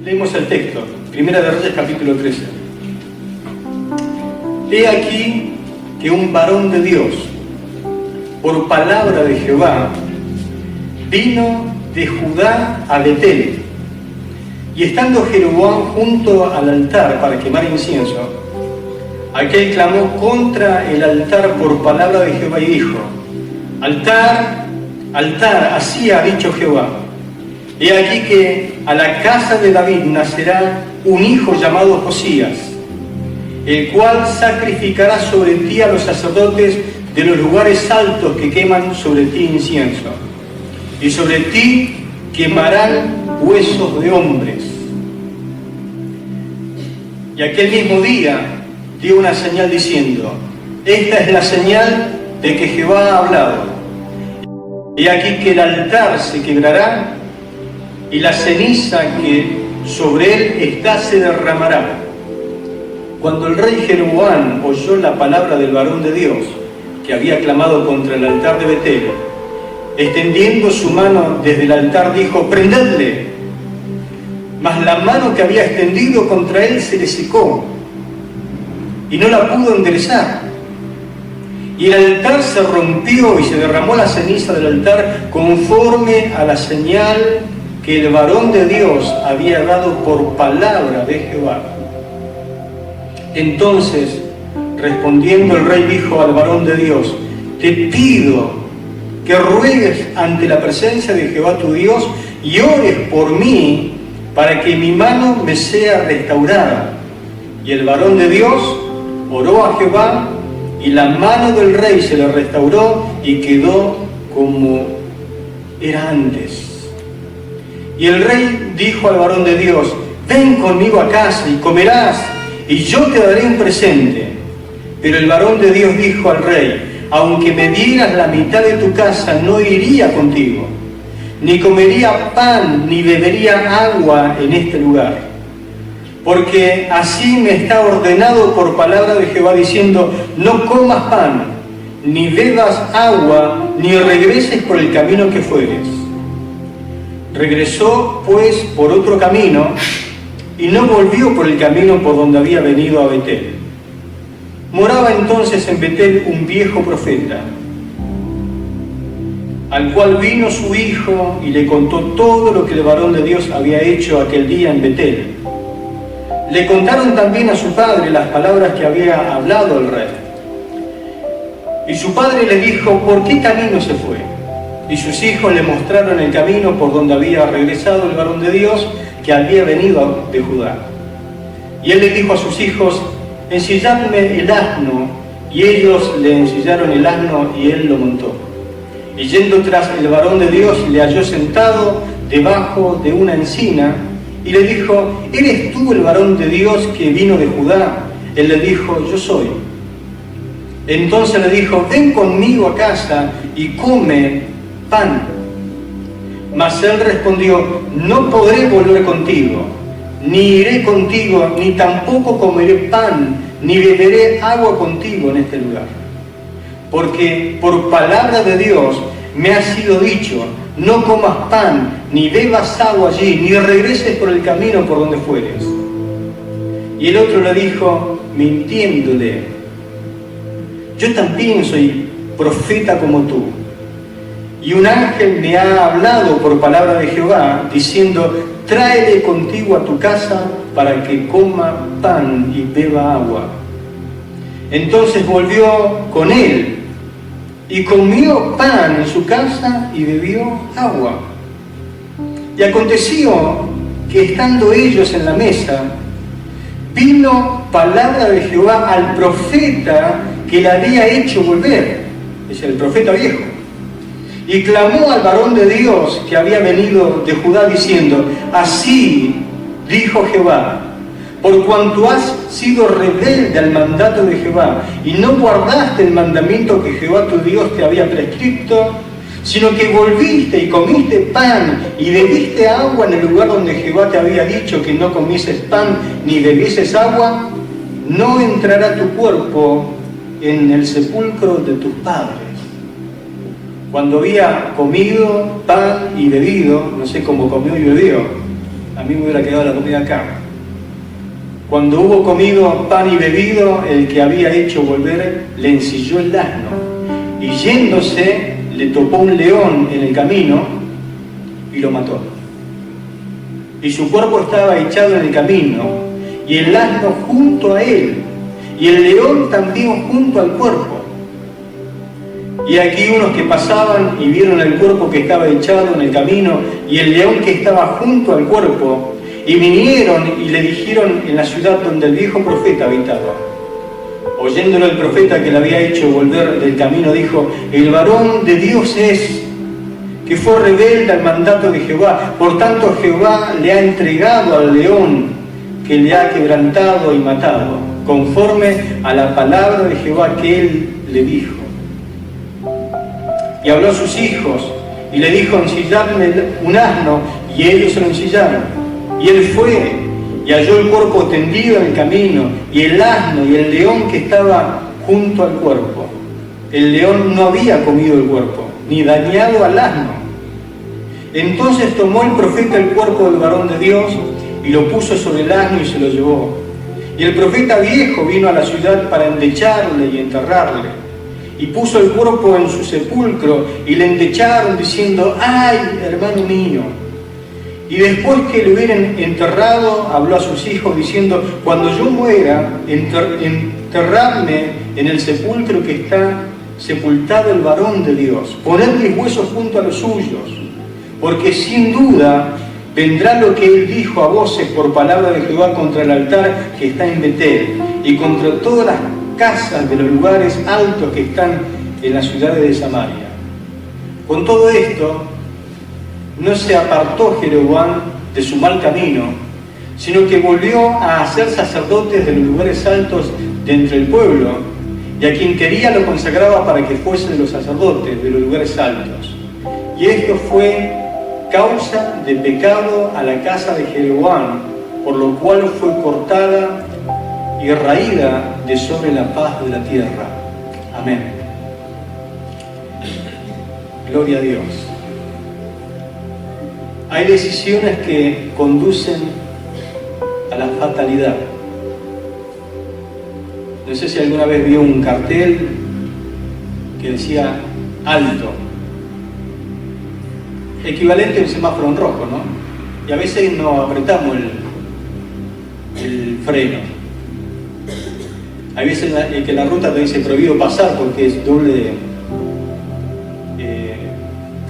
Leemos el texto, Primera de Reyes, capítulo 13. He aquí que un varón de Dios, por palabra de Jehová, vino de Judá a Betel, y estando Jeroboam junto al altar para quemar incienso, aquel clamó contra el altar por palabra de Jehová y dijo: altar, altar, así ha dicho Jehová, he aquí que a la casa de David nacerá un hijo llamado Josías, el cual sacrificará sobre ti a los sacerdotes de los lugares altos que queman sobre ti incienso, y sobre ti quemarán huesos de hombres. Y aquel mismo día dio una señal diciendo: esta es la señal de que Jehová ha hablado. He aquí que el altar se quebrará y la ceniza que sobre él está se derramará. Cuando el rey Jeroboam oyó la palabra del varón de Dios, que había clamado contra el altar de Betel, extendiendo su mano desde el altar, dijo: prendedle. Mas la mano que había extendido contra él se le secó, y no la pudo enderezar. Y el altar se rompió y se derramó la ceniza del altar conforme a la señal que el varón de Dios había dado por palabra de Jehová. Entonces, respondiendo el rey, dijo al varón de Dios: te pido que ruegues ante la presencia de Jehová tu Dios y ores por mí para que mi mano me sea restaurada. Y el varón de Dios oró a Jehová, y la mano del rey se le restauró y quedó como era antes. Y el rey dijo al varón de Dios: ven conmigo a casa y comerás, y yo te daré un presente. Pero el varón de Dios dijo al rey: aunque me dieras la mitad de tu casa, no iría contigo, ni comería pan, ni bebería agua en este lugar. Porque así me está ordenado por palabra de Jehová, diciendo: no comas pan, ni bebas agua, ni regreses por el camino que fueres. Regresó pues por otro camino, y no volvió por el camino por donde había venido a Betel. Moraba entonces en Betel un viejo profeta, al cual vino su hijo y le contó todo lo que el varón de Dios había hecho aquel día en Betel. Le contaron también a su padre las palabras que había hablado el rey. Y su padre le dijo: ¿por qué camino se fue? Y sus hijos le mostraron el camino por donde había regresado el varón de Dios que había venido de Judá. Y él le dijo a sus hijos: ensilladme el asno. Y ellos le ensillaron el asno y él lo montó. Y yendo tras el varón de Dios, le halló sentado debajo de una encina, y le dijo: ¿eres tú el varón de Dios que vino de Judá? Él le dijo: yo soy. Entonces le dijo: ven conmigo a casa y come pan. Mas él respondió: no podré volver contigo, ni iré contigo, ni tampoco comeré pan, ni beberé agua contigo en este lugar. Porque por palabra de Dios me ha sido dicho: no comas pan, ni bebas agua allí, ni regreses por el camino por donde fueres. Y el otro le dijo, mintiéndole: yo también soy profeta como tú. Y un ángel me ha hablado por palabra de Jehová, diciendo: tráele contigo a tu casa para que coma pan y beba agua. Entonces volvió con él, y comió pan en su casa y bebió agua. Y aconteció que estando ellos en la mesa, vino palabra de Jehová al profeta que le había hecho volver, es el profeta viejo, y clamó al varón de Dios que había venido de Judá, diciendo: así dijo Jehová, por cuanto has sido rebelde al mandato de Jehová, y no guardaste el mandamiento que Jehová tu Dios te había prescrito, sino que volviste y comiste pan y bebiste agua en el lugar donde Jehová te había dicho que no comieses pan ni bebieses agua, no entrará tu cuerpo en el sepulcro de tus padres. Cuando había comido pan y bebido, no sé cómo comió y bebió, a mí me hubiera quedado la comida acá. Cuando hubo comido pan y bebido, el que había hecho volver le ensilló el asno, y yéndose le topó un león en el camino y lo mató. Y su cuerpo estaba echado en el camino, y el asno junto a él, y el león también junto al cuerpo. Y aquí unos que pasaban y vieron el cuerpo que estaba echado en el camino, y el león que estaba junto al cuerpo, y vinieron y le dijeron en la ciudad donde el viejo profeta habitaba. Oyéndolo el profeta que le había hecho volver del camino, dijo: el varón de Dios es, que fue rebelde al mandato de Jehová. Por tanto Jehová le ha entregado al león, que le ha quebrantado y matado, conforme a la palabra de Jehová que él le dijo. Y habló a sus hijos, y le dijo: ensilladme un asno, y ellos se lo ensillaron. Y él fue, y halló el cuerpo tendido en el camino, y el asno y el león que estaba junto al cuerpo. El león no había comido el cuerpo, ni dañado al asno. Entonces tomó el profeta el cuerpo del varón de Dios, y lo puso sobre el asno y se lo llevó. Y el profeta viejo vino a la ciudad para endecharle y enterrarle. Y puso el cuerpo en su sepulcro, y le endecharon diciendo: ¡ay, hermano mío! Y después que le hubieran enterrado, habló a sus hijos diciendo: cuando yo muera, enterradme en el sepulcro que está sepultado el varón de Dios. Poned mis huesos junto a los suyos, porque sin duda vendrá lo que él dijo a voces por palabra de Jehová contra el altar que está en Betel, y contra todas las casas de los lugares altos que están en las ciudades de Samaria. Con todo esto, no se apartó Jeroboam de su mal camino, sino que volvió a hacer sacerdotes de los lugares altos de entre el pueblo, y a quien quería lo consagraba para que fuesen los sacerdotes de los lugares altos. Y esto fue causa de pecado a la casa de Jeroboam, por lo cual fue cortada y raída de sobre la faz de la tierra. Amén. Gloria a Dios. Hay decisiones que conducen a la fatalidad. No sé si alguna vez vio un cartel que decía alto, equivalente a un semáforo en rojo, ¿no? Y a veces no apretamos el freno. Hay veces que la ruta te dice prohibido pasar porque es doble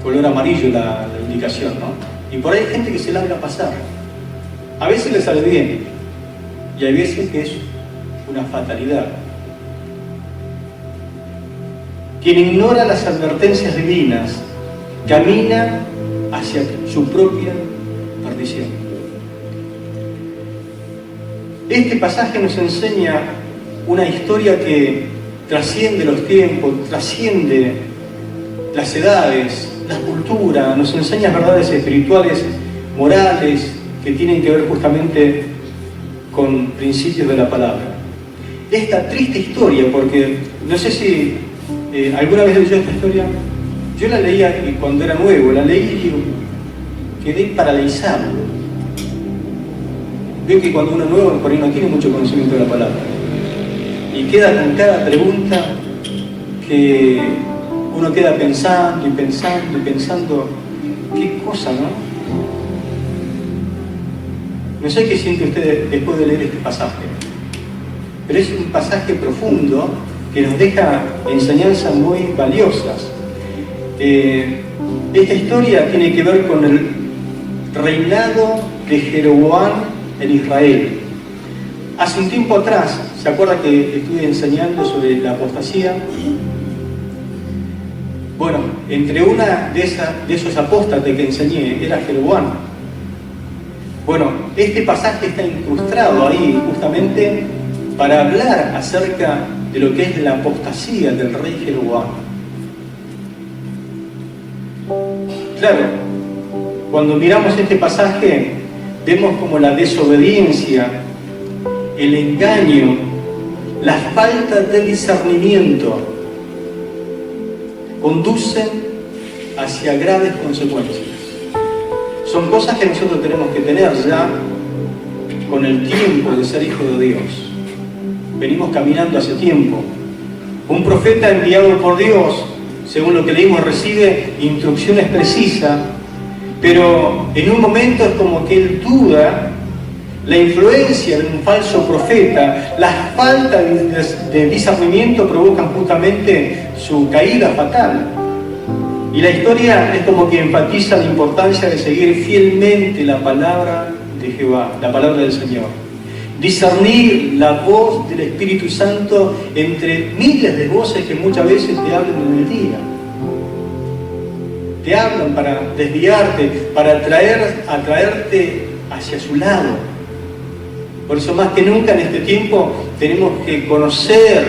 color amarillo la indicación, ¿no? Y por ahí hay gente que se larga a pasar. A veces le sale bien, y hay veces que es una fatalidad. Quien ignora las advertencias divinas camina hacia su propia perdición. Este pasaje nos enseña una historia que trasciende los tiempos, trasciende las edades, la cultura, nos enseña verdades espirituales, morales, que tienen que ver justamente con principios de la palabra. Esta triste historia, porque no sé si alguna vez leyó esta historia, yo la leía cuando era nuevo, la leí y quedé paralizado. Veo que cuando uno es nuevo, por ahí no tiene mucho conocimiento de la palabra, y queda con cada pregunta que uno queda pensando y pensando y pensando, qué cosa, ¿no? No sé qué siente usted después de leer este pasaje, pero es un pasaje profundo que nos deja enseñanzas muy valiosas. Esta historia tiene que ver con el reinado de Jeroboam en Israel. Hace un tiempo atrás, ¿se acuerda que estuve enseñando sobre la apostasía? Bueno, entre una de esos apóstatas que enseñé era Jeroboam. Bueno, este pasaje está incrustado ahí justamente para hablar acerca de lo que es la apostasía del rey Jeroboam. Claro, cuando miramos este pasaje vemos como la desobediencia, el engaño, la falta de discernimiento conducen hacia graves consecuencias. Son cosas que nosotros tenemos que tener ya con el tiempo de ser hijo de Dios. Venimos caminando hace tiempo. Un profeta enviado por Dios, según lo que leímos, recibe instrucciones precisas, pero en un momento es como que él duda. La influencia de un falso profeta, la falta de discernimiento provocan justamente su caída fatal. Y la historia es como que enfatiza la importancia de seguir fielmente la palabra de Jehová, la palabra del Señor. Discernir la voz del Espíritu Santo entre miles de voces que muchas veces te hablan en el día. Te hablan para desviarte, para atraerte hacia su lado. Por eso más que nunca en este tiempo tenemos que conocer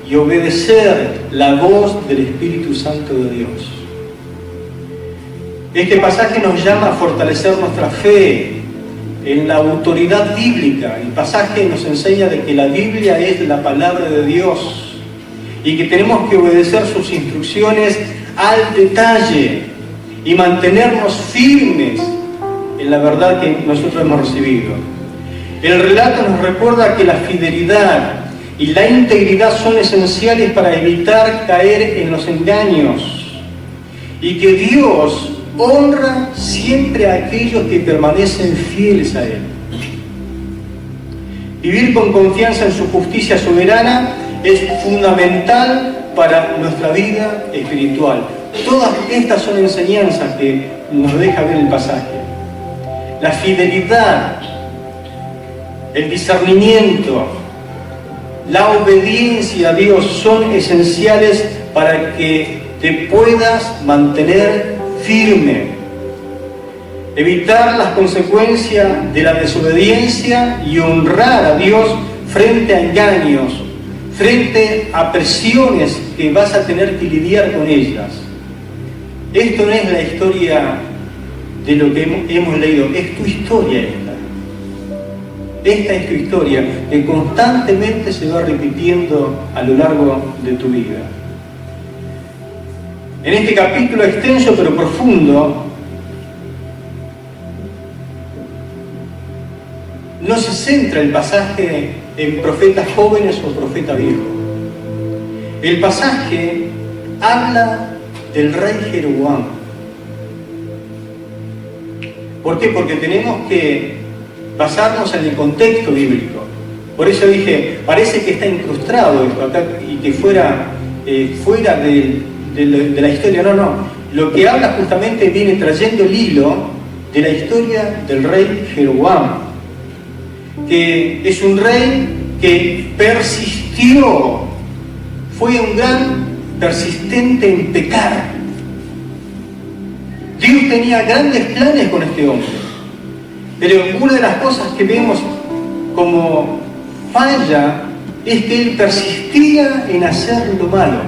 y obedecer la voz del Espíritu Santo de Dios. Este pasaje nos llama a fortalecer nuestra fe en la autoridad bíblica. El pasaje nos enseña de que la Biblia es la palabra de Dios y que tenemos que obedecer sus instrucciones al detalle y mantenernos firmes en la verdad que nosotros hemos recibido. El relato nos recuerda que la fidelidad y la integridad son esenciales para evitar caer en los engaños y que Dios honra siempre a aquellos que permanecen fieles a Él. Vivir con confianza en su justicia soberana es fundamental para nuestra vida espiritual. Todas estas son enseñanzas que nos deja ver el pasaje. La fidelidad, el discernimiento, la obediencia a Dios son esenciales para que te puedas mantener firme. Evitar las consecuencias de la desobediencia y honrar a Dios frente a engaños, frente a presiones que vas a tener que lidiar con ellas. Esto no es la historia de lo que hemos leído, es tu historia esta. Esta es tu historia que constantemente se va repitiendo a lo largo de tu vida. En este capítulo extenso pero profundo, no se centra el pasaje en profetas jóvenes o profetas viejos. El pasaje habla del rey Jeroboam. ¿Por qué? Porque tenemos que basarnos en el contexto bíblico. Por eso dije, parece que está incrustado esto acá y que fuera de la historia. No. Lo que habla justamente viene trayendo el hilo de la historia del rey Jeroboam, que es un rey que persistió, fue un gran persistente en pecar. Dios tenía grandes planes con este hombre, pero una de las cosas que vemos como falla es que él persistía en hacer lo malo.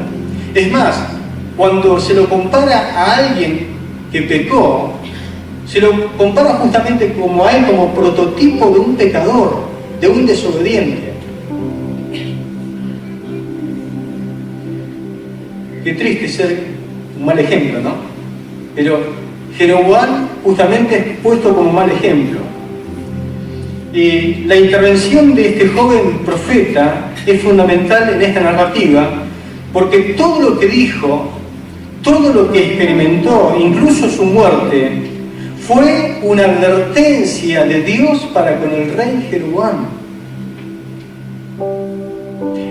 Es más, cuando se lo compara a alguien que pecó, se lo compara justamente como a él, como prototipo de un pecador, de un desobediente. Qué triste ser un mal ejemplo, ¿no? Pero Jeroboam justamente es puesto como mal ejemplo. Y la intervención de este joven profeta es fundamental en esta narrativa, porque todo lo que dijo, todo lo que experimentó, incluso su muerte, fue una advertencia de Dios para con el rey Jeroboam.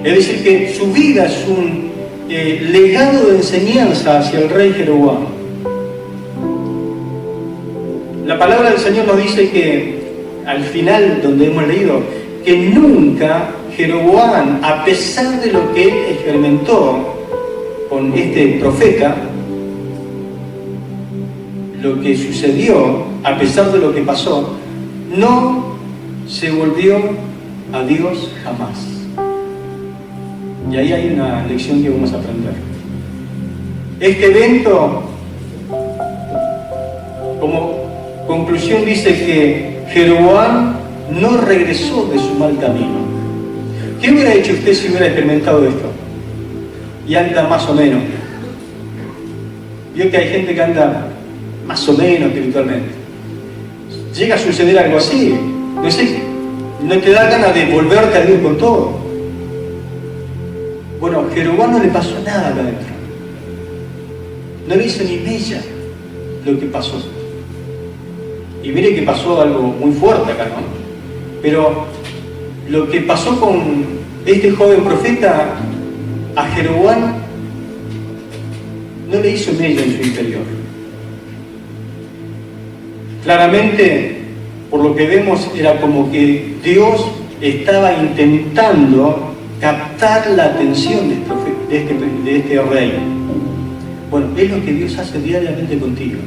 Es decir, que su vida es un legado de enseñanza hacia el rey Jeroboam. La palabra del Señor nos dice que, al final, donde hemos leído, que nunca Jeroboam, a pesar de lo que él experimentó con este profeta, lo que sucedió, a pesar de lo que pasó, no se volvió a Dios jamás. Y ahí hay una lección que vamos a aprender. Este evento, como conclusión, dice que Jeroboam no regresó de su mal camino. ¿Qué hubiera hecho usted si hubiera experimentado esto? Y anda más o menos. Vio que hay gente que anda más o menos espiritualmente. llega a suceder algo así. No sé, no te da ganas de volverte a Dios con todo. Bueno, a Jeroboam no le pasó nada acá adentro. No le hizo ni mella lo que pasó. Y mire que pasó algo muy fuerte acá, ¿no? Pero lo que pasó con este joven profeta, a Jeroboam no le hizo mella en su interior. Claramente, por lo que vemos, era como que Dios estaba intentando captar la atención de este rey. Bueno, es lo que Dios hace diariamente contigo.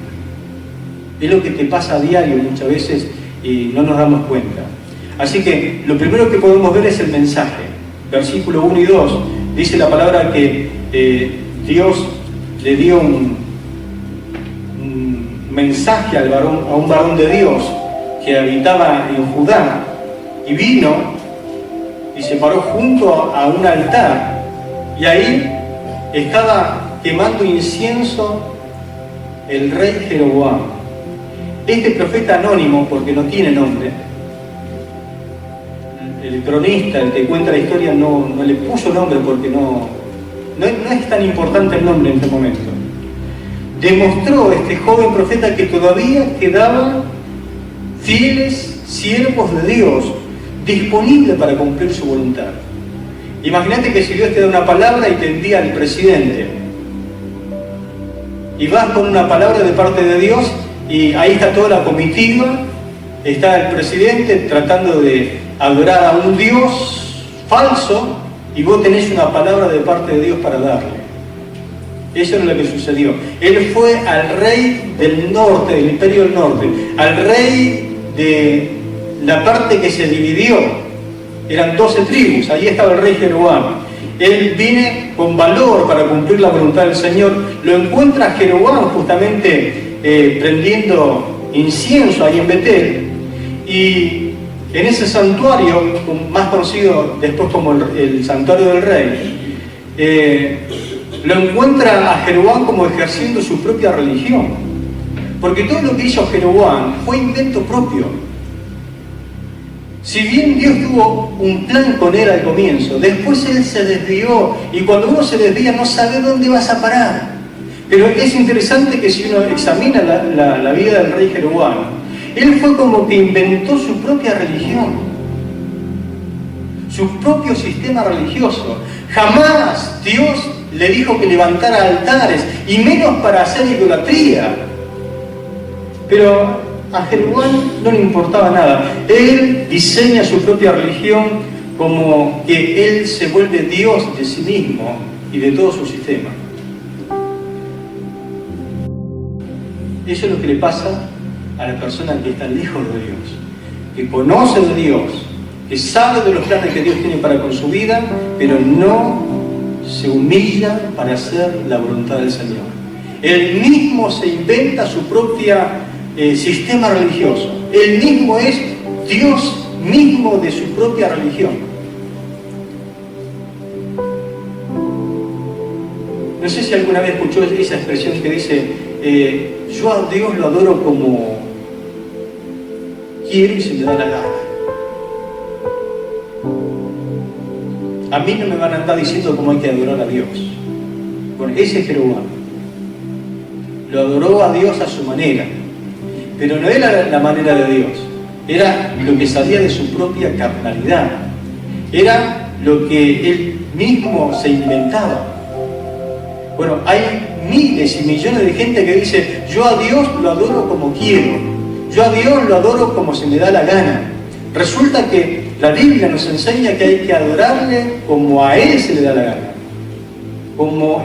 Es lo que te pasa a diario muchas veces y no nos damos cuenta. Así que lo primero que podemos ver es el mensaje. Versículo 1 y 2 dice la palabra que Dios le dio un mensaje a un varón de Dios que habitaba en Judá, y vino y se paró junto a un altar, y ahí estaba quemando incienso el rey Jeroboam. Este profeta anónimo, porque no tiene nombre, el cronista, el que cuenta la historia, no le puso nombre porque no es tan importante el nombre en este momento. Demostró este joven profeta que todavía quedaban fieles siervos de Dios disponibles para cumplir su voluntad. Imagínate que si Dios te da una palabra y te envía al presidente, y vas con una palabra de parte de Dios, y ahí está toda la comitiva, está el presidente tratando de adorar a un Dios falso, y vos tenés una palabra de parte de Dios para darle. Eso es lo que sucedió. Él fue al rey del norte, del imperio del norte, al rey de la parte que se dividió. Eran 12 tribus, ahí estaba el rey Jeroboam. Él viene con valor para cumplir la voluntad del Señor. Lo encuentra Jeroboam justamente prendiendo incienso ahí en Betel. Y en ese santuario, más conocido después como el santuario del rey, lo encuentra a Jeroboam como ejerciendo su propia religión. Porque todo lo que hizo Jeroboam fue invento propio. Si bien Dios tuvo un plan con él al comienzo, después él se desvió, y cuando uno se desvía no sabe dónde vas a parar. Pero es interesante que si uno examina la vida del rey Jeroboam, él fue como que inventó su propia religión, su propio sistema religioso. Jamás Dios le dijo que levantara altares, y menos para hacer idolatría. Pero a Jeroboam no le importaba nada. Él diseña su propia religión como que él se vuelve Dios de sí mismo y de todo su sistema. Eso es lo que le pasa a la persona que está lejos de Dios, que conoce de Dios, que sabe de los planes que Dios tiene para con su vida, pero no se humilla para hacer la voluntad del Señor. Él mismo se inventa su propia sistema religioso. Él mismo es Dios mismo de su propia religión. No sé si alguna vez escuchó esa expresión que dice, yo a Dios lo adoro como quiero y se me da la gana. A mí no me van a andar diciendo cómo hay que adorar a Dios. Bueno, ese es Jeroboam. Lo adoró a Dios a su manera. Pero no era la manera de Dios. Era lo que salía de su propia carnalidad. Era lo que él mismo se inventaba. Bueno, hay miles y millones de gente que dice, yo a Dios lo adoro como quiero. Yo a Dios lo adoro como se me da la gana. Resulta que la Biblia nos enseña que hay que adorarle como a Él se le da la gana, como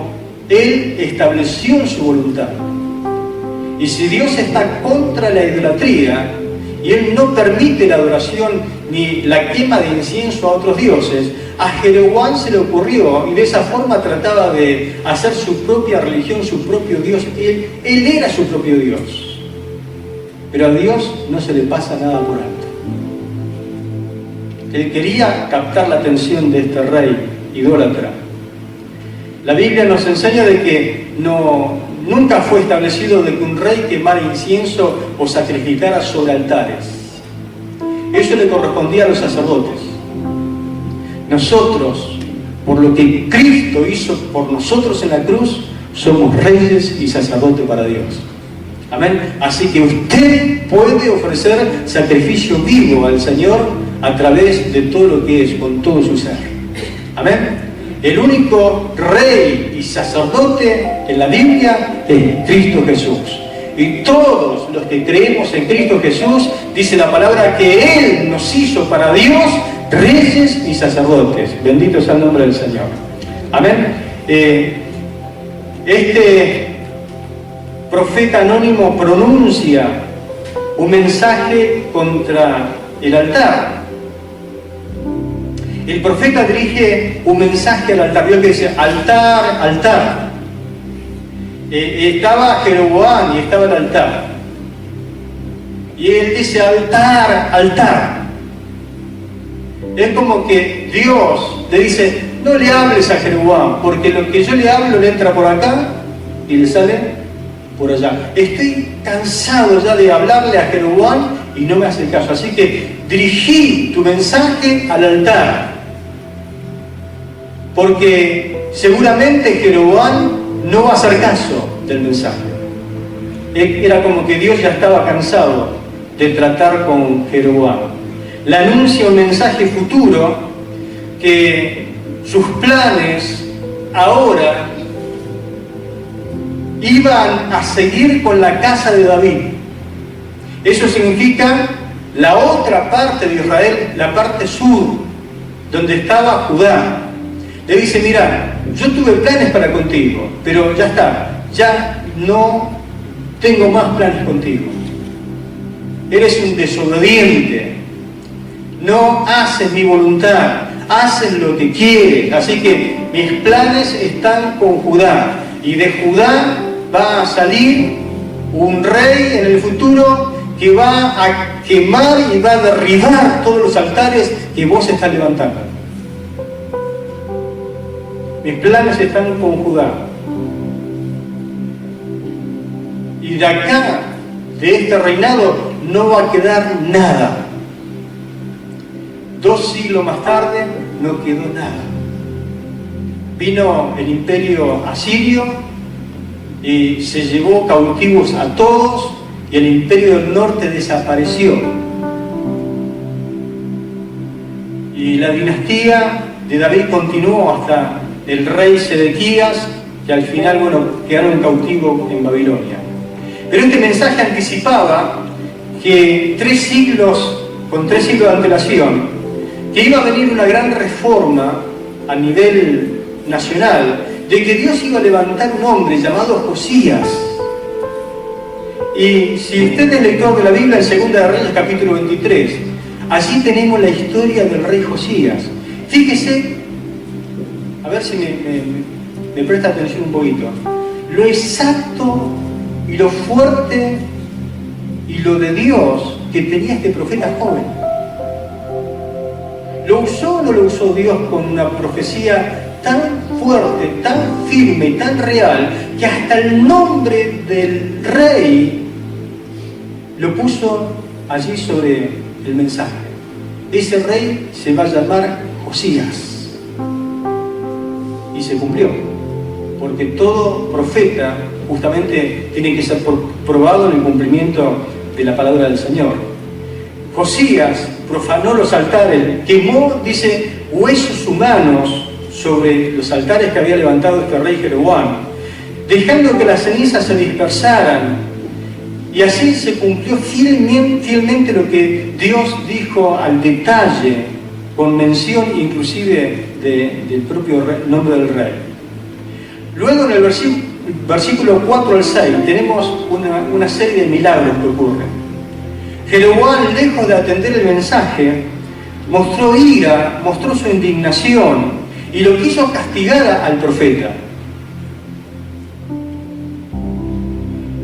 Él estableció en su voluntad. Y si Dios está contra la idolatría y Él no permite la adoración ni la quema de incienso a otros dioses, a Jeroboam se le ocurrió y de esa forma trataba de hacer su propia religión, su propio Dios. Él era su propio Dios. Pero a Dios no se le pasa nada por alto. Él quería captar la atención de este rey idólatra. La Biblia nos enseña de que no nunca fue establecido de que un rey quemara incienso o sacrificara sobre altares. Eso le correspondía a los sacerdotes. Nosotros, por lo que Cristo hizo por nosotros en la cruz, somos reyes y sacerdotes para Dios. Amén. Así que usted puede ofrecer sacrificio vivo al Señor a través de todo lo que es, con todo su ser. Amén. El único rey y sacerdote en la Biblia es Cristo Jesús. Y todos los que creemos en Cristo Jesús, dice la palabra que Él nos hizo para Dios reyes y sacerdotes. Bendito sea el nombre del Señor. Amén. Este profeta anónimo pronuncia un mensaje contra el altar. El profeta dirige un mensaje al altar. Vio que dice altar, altar. Estaba Jeroboam y estaba el altar. Y él dice altar, altar. Es como que Dios le dice, no le hables a Jeroboam, porque lo que yo le hablo le entra por acá y le sale por allá. Estoy cansado ya de hablarle a Jeroboam y no me hace caso. Así que dirigí tu mensaje al altar. Porque seguramente Jeroboam no va a hacer caso del mensaje. Era como que Dios ya estaba cansado de tratar con Jeroboam. Le anuncia un mensaje futuro que sus planes ahora iban a seguir con la casa de David. Eso significa la otra parte de Israel, la parte sur, donde estaba Judá. Le dice, mira, yo tuve planes para contigo, pero ya está, ya no tengo más planes contigo. Eres un desobediente, no haces mi voluntad, haces lo que quieres, así que mis planes están con Judá, y de Judá va a salir un rey en el futuro que va a quemar y va a derribar todos los altares que vos estás levantando. Mis planes están con Judá. Y de acá, de este reinado, no va a quedar nada. 2 siglos más tarde, no quedó nada. Vino el imperio asirio y se llevó cautivos a todos, y el imperio del norte desapareció. Y la dinastía de David continuó hasta el rey Sedequías, que al final, quedaron cautivos en Babilonia. Pero este mensaje anticipaba que con 3 siglos de antelación, que iba a venir una gran reforma a nivel nacional, de que Dios iba a levantar un hombre llamado Josías. Y si usted es lector de la Biblia, en 2 de Reyes capítulo 23, allí tenemos la historia del rey Josías. Fíjese, a ver si me presta atención un poquito, lo exacto y lo fuerte y lo de Dios que tenía este profeta joven. ¿Lo usó o no lo usó Dios con una profecía tan fuerte, tan firme y tan real, que hasta el nombre del rey lo puso allí sobre el mensaje? Ese rey se va a llamar Josías. Y se cumplió, porque todo profeta justamente tiene que ser probado en el cumplimiento de la palabra del Señor. Josías profanó los altares, quemó, dice, huesos humanos sobre los altares que había levantado este rey Jeroboam, dejando que las cenizas se dispersaran. Y así se cumplió fielmente lo que Dios dijo al detalle, con mención inclusive del propio nombre del rey. Luego en el versículo 4 al 6 tenemos una serie de milagros que ocurren. Jeroboam, lejos de atender el mensaje, mostró ira, mostró su indignación y lo quiso castigar al profeta.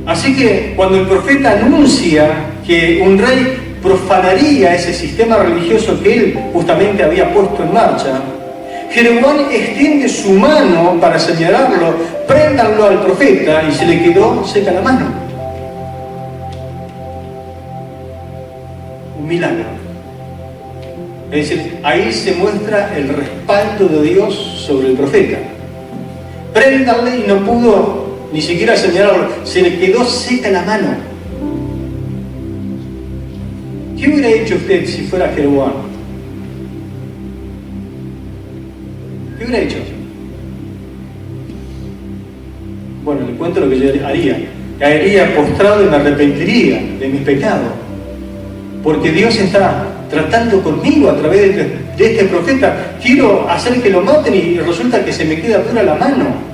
Así que cuando el profeta anuncia que un rey profanaría ese sistema religioso que él justamente había puesto en marcha, Jeroboam extiende su mano para señalarlo, préndanlo al profeta, y se le quedó seca la mano. Un milagro. Es decir, ahí se muestra el respaldo de Dios sobre el profeta. Préndanle y no pudo ni siquiera señalarlo, se le quedó seca la mano. ¿Qué hubiera hecho usted si fuera Jeroboam? ¿Qué hubiera hecho? Bueno, le cuento lo que yo haría. Caería postrado y me arrepentiría de mis pecados. Porque Dios está tratando conmigo a través de este profeta. Quiero hacer que lo maten y resulta que se me queda dura la mano.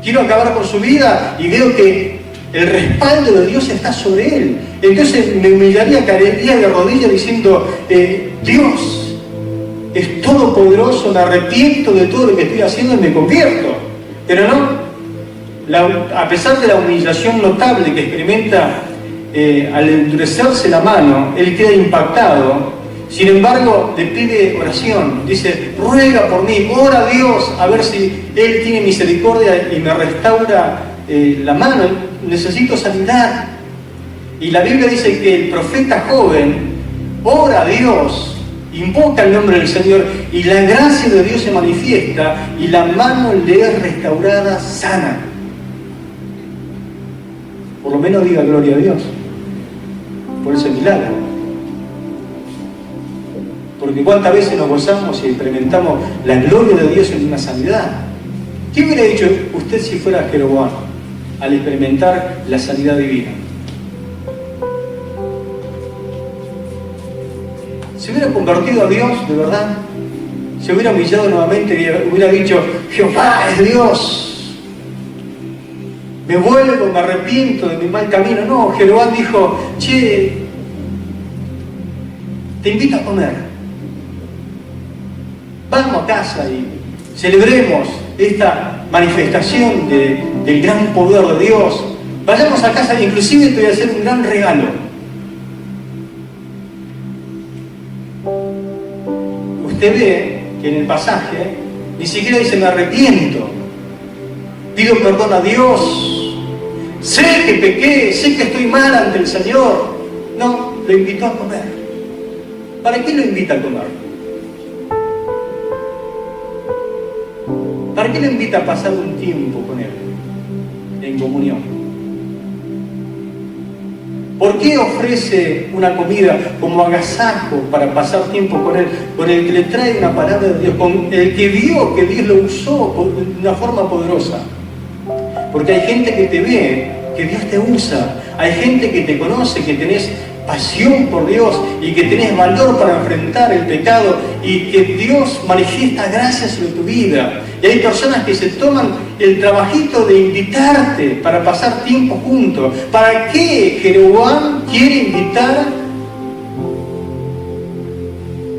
Quiero acabar con su vida y veo que el respaldo de Dios está sobre él. Entonces me humillaría, caería de rodillas diciendo, Dios es todopoderoso, me arrepiento de todo lo que estoy haciendo y me convierto. Pero no, a pesar de la humillación notable que experimenta al endurecerse la mano, él queda impactado. Sin embargo, le pide oración, dice, ruega por mí, ora a Dios a ver si Él tiene misericordia y me restaura la mano, necesito sanidad. Y la Biblia dice que el profeta joven ora a Dios, invoca el nombre del Señor y la gracia de Dios se manifiesta y la mano le es restaurada sana. Por lo menos diga gloria a Dios por ese milagro. Porque cuántas veces nos gozamos y experimentamos la gloria de Dios en una sanidad. ¿Qué hubiera dicho usted si fuera Jeroboam al experimentar la sanidad divina? ¿Se hubiera convertido a Dios de verdad? ¿Se hubiera humillado nuevamente y hubiera dicho, Jehová es Dios? Me vuelvo, me arrepiento de mi mal camino. No, Jeroboam dijo, che, te invito a comer. Vamos a casa y celebremos esta manifestación del gran poder de Dios. Vayamos a casa e inclusive te voy a hacer un gran regalo. Usted ve que en el pasaje ni siquiera dice me arrepiento, pido perdón a Dios, sé que pequé, sé que estoy mal ante el Señor. No, lo invitó a comer. ¿Para qué lo invita a comer? ¿Para qué le invita a pasar un tiempo con Él en comunión? ¿Por qué ofrece una comida como agasajo para pasar tiempo con Él? Con el que le trae una palabra de Dios, con el que vio que Dios lo usó de una forma poderosa. Porque hay gente que te ve, que Dios te usa. Hay gente que te conoce, que tenés pasión por Dios y que tenés valor para enfrentar el pecado y que Dios manifiesta gracia sobre tu vida. Y hay personas que se toman el trabajito de invitarte para pasar tiempo juntos. ¿Para qué Jeroboam quiere invitar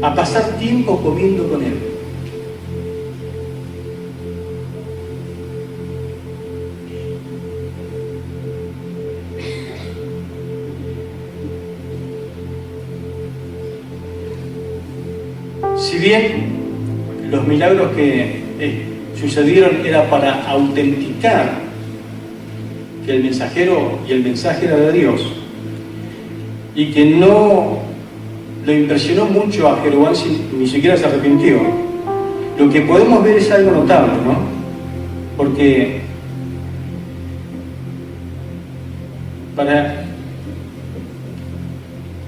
a pasar tiempo comiendo con él? Si bien los milagros que sucedieron era para autenticar que el mensajero y el mensaje era de Dios, y que no lo impresionó mucho a Jeroboam, ni siquiera se arrepintió, lo que podemos ver es algo notable, ¿no? Porque para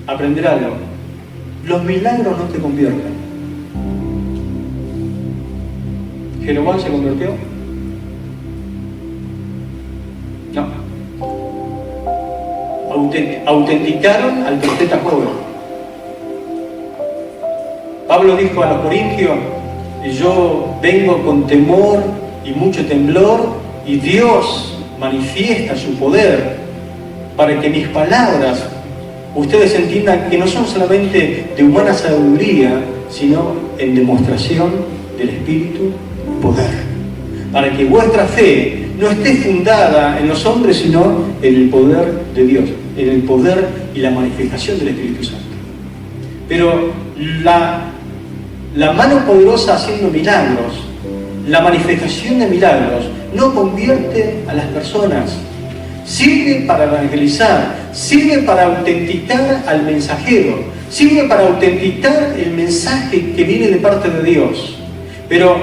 aprender algo, los milagros no te convierten. ¿Jeroboam se convirtió? No. Autenticaron al profeta joven. Pablo dijo a los corintios, yo vengo con temor y mucho temblor y Dios manifiesta su poder para que mis palabras ustedes entiendan que no son solamente de humana sabiduría, sino en demostración del Espíritu poder, para que vuestra fe no esté fundada en los hombres, sino en el poder de Dios, en el poder y la manifestación del Espíritu Santo. Pero la mano poderosa haciendo milagros, la manifestación de milagros, no convierte a las personas. Sirve para evangelizar, sirve para autenticar al mensajero, sirve para autenticar el mensaje que viene de parte de Dios. Pero,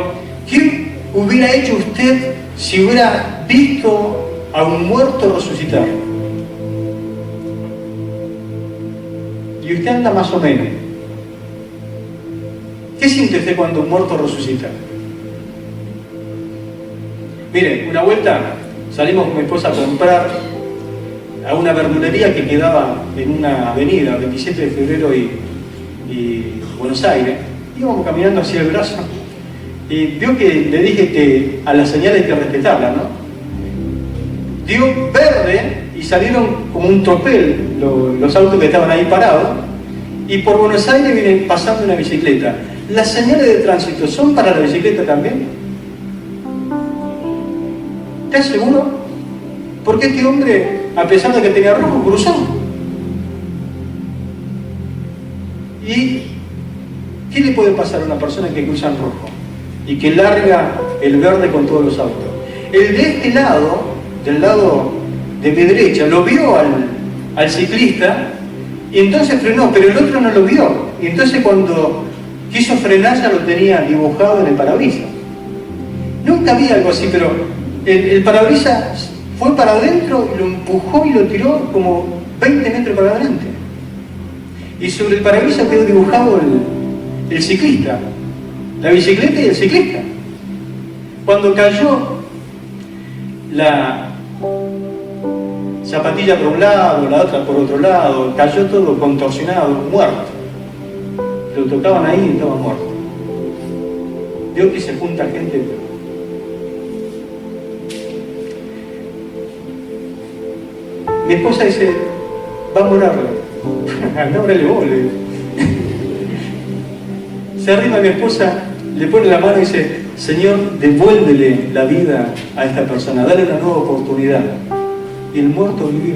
¿qué hubiera hecho usted si hubiera visto a un muerto resucitar? Y usted anda más o menos. ¿Qué siente usted cuando un muerto resucita? Mire, una vuelta salimos con mi esposa a comprar a una verdulería que quedaba en una avenida, 27 de febrero y Buenos Aires. Íbamos caminando hacia el brazo y vio que le dije que a las señales hay que respetarlas, ¿no? Dio verde y salieron como un tropel los autos que estaban ahí parados, y por Buenos Aires vienen pasando una bicicleta. ¿Las señales de tránsito son para la bicicleta también? ¿Estás seguro? Porque este hombre, a pesar de que tenía rojo, cruzó. ¿Y qué le puede pasar a una persona que cruza en rojo y que larga el verde con todos los autos? El de este lado, del lado de mi derecha, lo vio al ciclista y entonces frenó, pero el otro no lo vio. Y entonces cuando quiso frenar ya lo tenía dibujado en el parabrisas. Nunca vi algo así, pero el parabrisas fue para adentro y lo empujó y lo tiró como 20 metros para adelante. Y sobre el parabrisas quedó dibujado el ciclista, la bicicleta y el ciclista. Cuando cayó la zapatilla por un lado, la otra por otro lado, cayó todo contorsionado, muerto. Lo tocaban ahí y estaba muerto. Vio que se junta gente. Mi esposa dice, vamos a orarle. No, órale vos, le digo. Se arrima mi esposa, le pone la mano y dice, Señor, devuélvele la vida a esta persona, dale una nueva oportunidad. Y el muerto vivió.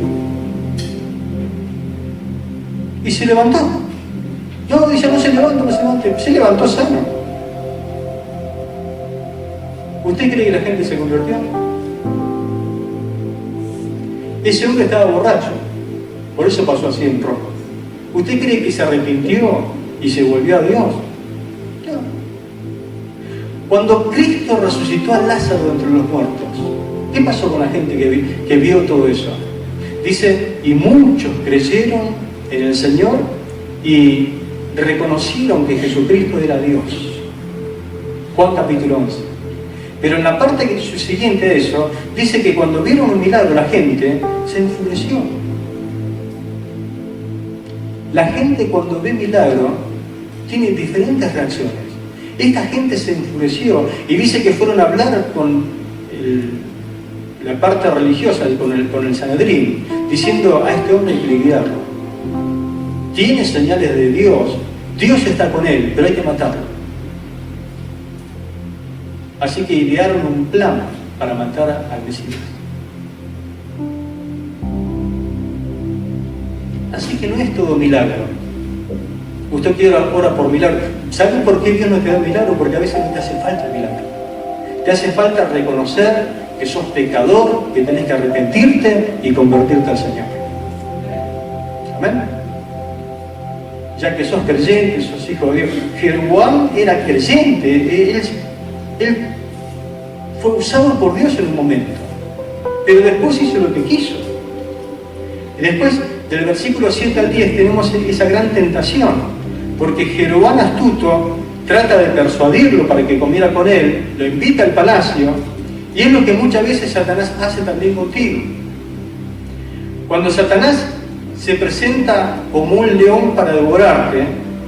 Y se levantó. No, dice, no se levanta, no se levanta. Se levantó sano. ¿Usted cree que la gente se convirtió? Ese hombre estaba borracho, por eso pasó así en rojo. ¿Usted cree que se arrepintió y se volvió a Dios? No. Cuando Cristo resucitó a Lázaro entre los muertos, ¿qué pasó con la gente que vio todo eso? Dice, y muchos creyeron en el Señor y reconocieron que Jesucristo era Dios. Juan capítulo 11. Pero en la parte siguiente de eso, dice que cuando vieron un milagro la gente se enfureció. La gente cuando ve milagro tiene diferentes reacciones. Esta gente se enfureció y dice que fueron a hablar con la parte religiosa, con el Sanedrín, diciendo a este hombre hay que liquidarlo. Tiene señales de Dios, Dios está con él, pero hay que matarlo. Así que idearon un plan para matar al Mesías. Así que no es todo milagro. Usted quiere orar por milagro. ¿Sabe por qué Dios no te da milagro? Porque a veces no te hace falta el milagro. Te hace falta reconocer que sos pecador, que tenés que arrepentirte y convertirte al Señor. Amén. Ya que sos creyente, sos hijo de Dios. Jeroboam era creyente. Él fue usado por Dios en un momento, pero después hizo lo que quiso. Y después, del versículo 7 al 10, tenemos esa gran tentación, porque Jeroboam astuto trata de persuadirlo para que comiera con él, lo invita al palacio, y es lo que muchas veces Satanás hace también contigo. Cuando Satanás se presenta como un león para devorarte,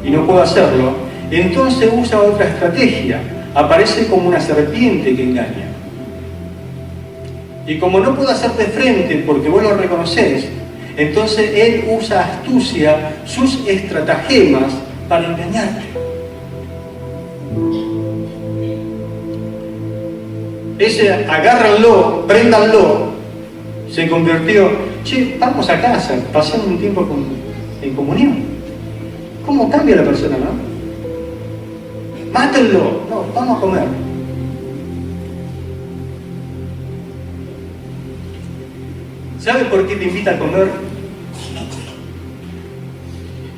y no puede hacerlo, entonces usa otra estrategia. Aparece como una serpiente que engaña. Y como no puede hacerte frente porque vos lo reconoces, entonces él usa astucia, sus estratagemas para engañarte. Ese agárranlo, préndanlo, se convirtió, che, vamos a casa, pasemos un tiempo en comunión. ¿Cómo cambia la persona, no? mátenlo. No, vamos a comer. ¿Sabe por qué te invita a comer?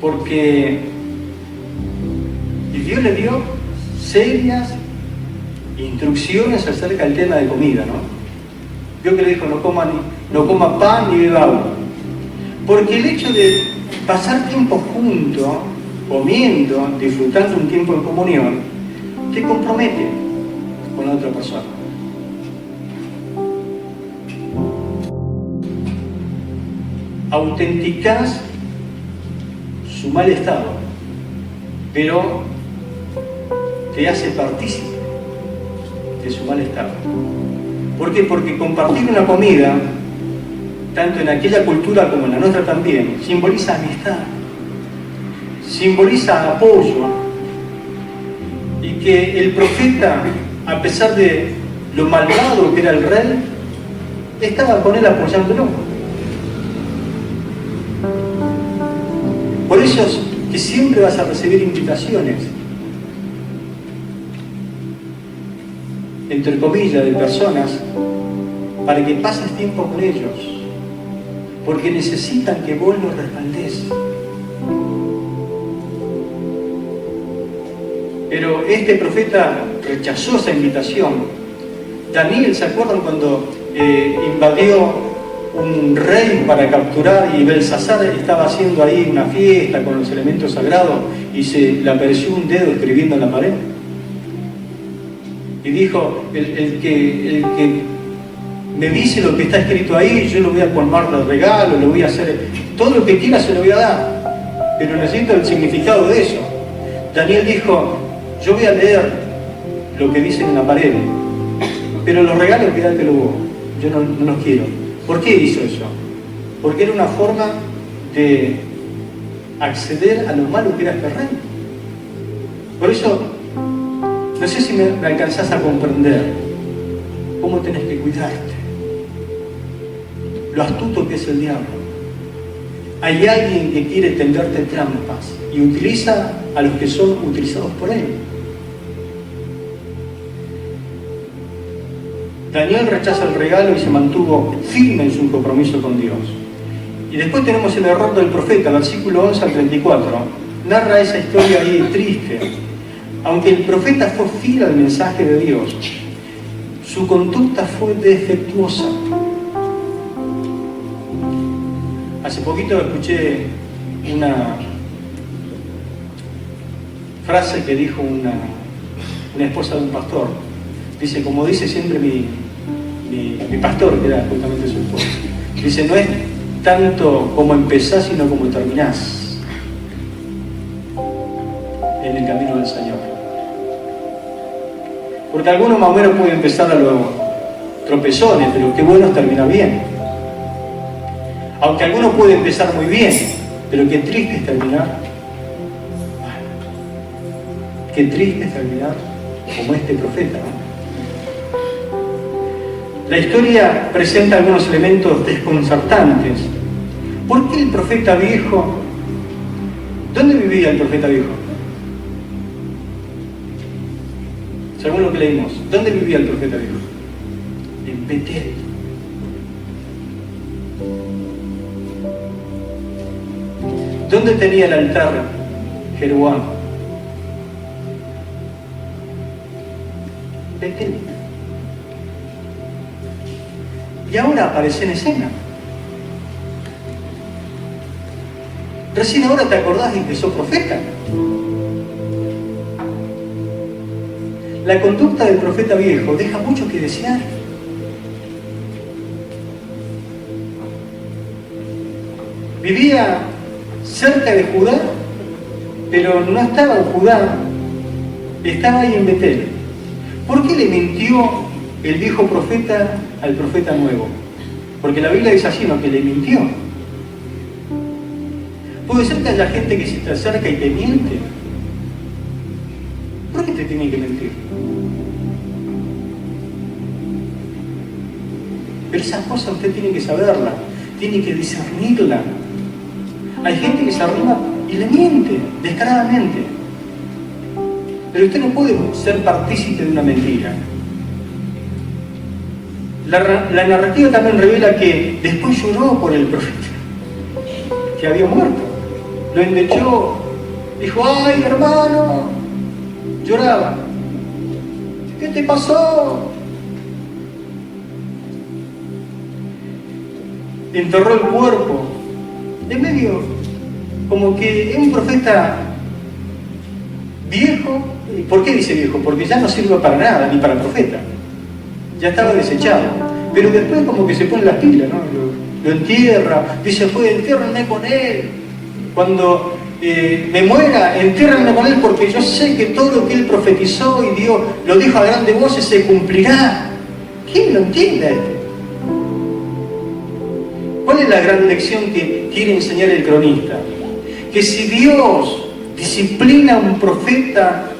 Porque Dios le dio serias instrucciones acerca del tema de comida, ¿no? Dios que le dijo, no coma pan ni beba agua. Porque el hecho de pasar tiempo juntos, comiendo, disfrutando un tiempo en comunión, te compromete con la otra persona. Autenticás su mal estado, pero te hace partícipe de su mal estado. ¿Por qué? Porque compartir una comida, tanto en aquella cultura como en la nuestra también, simboliza amistad, simboliza apoyo, y que el profeta, a pesar de lo malvado que era el rey, estaba con él apoyándolo. Por eso es que siempre vas a recibir invitaciones, entre comillas, de personas, para que pases tiempo con ellos, porque necesitan que vos los respaldes. Pero este profeta rechazó esa invitación. Daniel, ¿se acuerdan cuando invadió un rey para capturar y Belsasar estaba haciendo ahí una fiesta con los elementos sagrados y se le apareció un dedo escribiendo en la pared? Y dijo, el que me dice lo que está escrito ahí, yo lo voy a colmar de regalo, lo voy a hacer, todo lo que quiera se lo voy a dar, pero necesito el significado de eso. Daniel dijo, yo voy a leer lo que dice en la pared, pero los regalos quédatelo vos, yo no los quiero. ¿Por qué hizo eso? Porque era una forma de acceder a lo malo que era este rey. Por eso, no sé si me alcanzás a comprender cómo tenés que cuidarte, lo astuto que es el diablo. Hay alguien que quiere tenderte trampas y utiliza a los que son utilizados por él. Daniel rechaza el regalo y se mantuvo firme en su compromiso con Dios. Y después tenemos el error del profeta, versículo 11 al 34. Narra esa historia ahí triste. Aunque el profeta fue fiel al mensaje de Dios, su conducta fue defectuosa. Hace poquito escuché una frase que dijo una esposa de un pastor. Dice, como dice siempre mi pastor, que era justamente su esposa, dice, no es tanto como empezás, sino como terminás en el camino del Señor. Porque algunos más o menos pueden empezar a los tropezones, pero qué bueno es terminar bien. Aunque algunos pueden empezar muy bien, pero qué triste es terminar. Qué triste es terminar como este profeta, ¿no? La historia presenta algunos elementos desconcertantes. ¿Por qué el profeta viejo? ¿Dónde vivía el profeta viejo? Según lo que leímos, ¿dónde vivía el profeta viejo? En Betel. ¿Dónde tenía el altar Jeroboam? Betel. Y ahora aparece en escena. Recién ahora te acordás de que sos profeta. La conducta del profeta viejo deja mucho que desear. Vivía cerca de Judá, pero no estaba en Judá, estaba ahí en Betel. ¿Por qué le mintió el viejo profeta al profeta nuevo? Porque la Biblia dice así, ¿no? Que le mintió. Puede ser que haya gente que se te acerca y te miente. ¿Por qué te tienen que mentir? Pero esas cosas usted tiene que saberlas, tiene que discernirlas. Hay gente que se arrima y le miente descaradamente. Pero usted no puede ser partícipe de una mentira. La narrativa también revela que después lloró por el profeta, que había muerto. Lo endechó, dijo, ¡ay, hermano! Lloraba. ¿Qué te pasó? Enterró el cuerpo. En medio, como que es un profeta viejo. ¿Por qué dice viejo? Porque ya no sirve para nada, ni para profeta. Ya estaba desechado. Pero después como que se pone las pilas, ¿no? Lo entierra, dice, pues entiérrenme con él. Cuando me muera, entiérrenme con él, porque yo sé que todo lo que él profetizó y Dios lo dijo a grandes voces se cumplirá. ¿Quién lo entiende esto? ¿Cuál es la gran lección que quiere enseñar el cronista? Que si Dios disciplina a un profeta